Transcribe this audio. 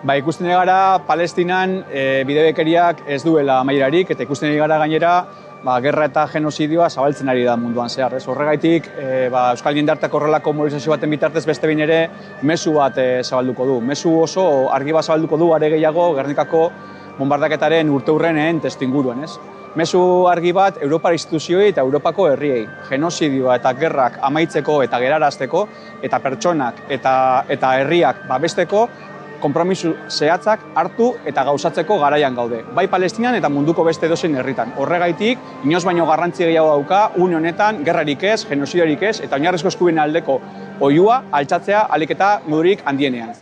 Ikusten gara Palestinan bidebekeriak ez duela amaierarik, eta ikusten gara gainera gerra eta genozidioa zabaltzen ari da munduan zehar. Horregaitik, Euskal Jendarteak horrelako mobilizazio baten bitartez beste behin ere mezu bat zabalduko du. Mezu oso argi bat zabalduko du are gehiago Gernikako bombardaketaren urteurrenen testuinguruan. Mezu argi bat Europar instituzioei eta Europako herriei. Genozidioa eta gerrak amaitzeko eta gerarazteko, eta pertsonak eta herriak babesteko, konpromiso zehatzak hartu eta gauzatzeko garaian gaude. Bai Palestinan eta munduko beste edozein herritan. Horregaitik, inoiz baino garrantzi gehiago dauka, une honetan, gerrarik ez, genozidiorik ez, eta oinarrizko eskubideen aldeko oihua altxatzea ahalik eta modurik handienean.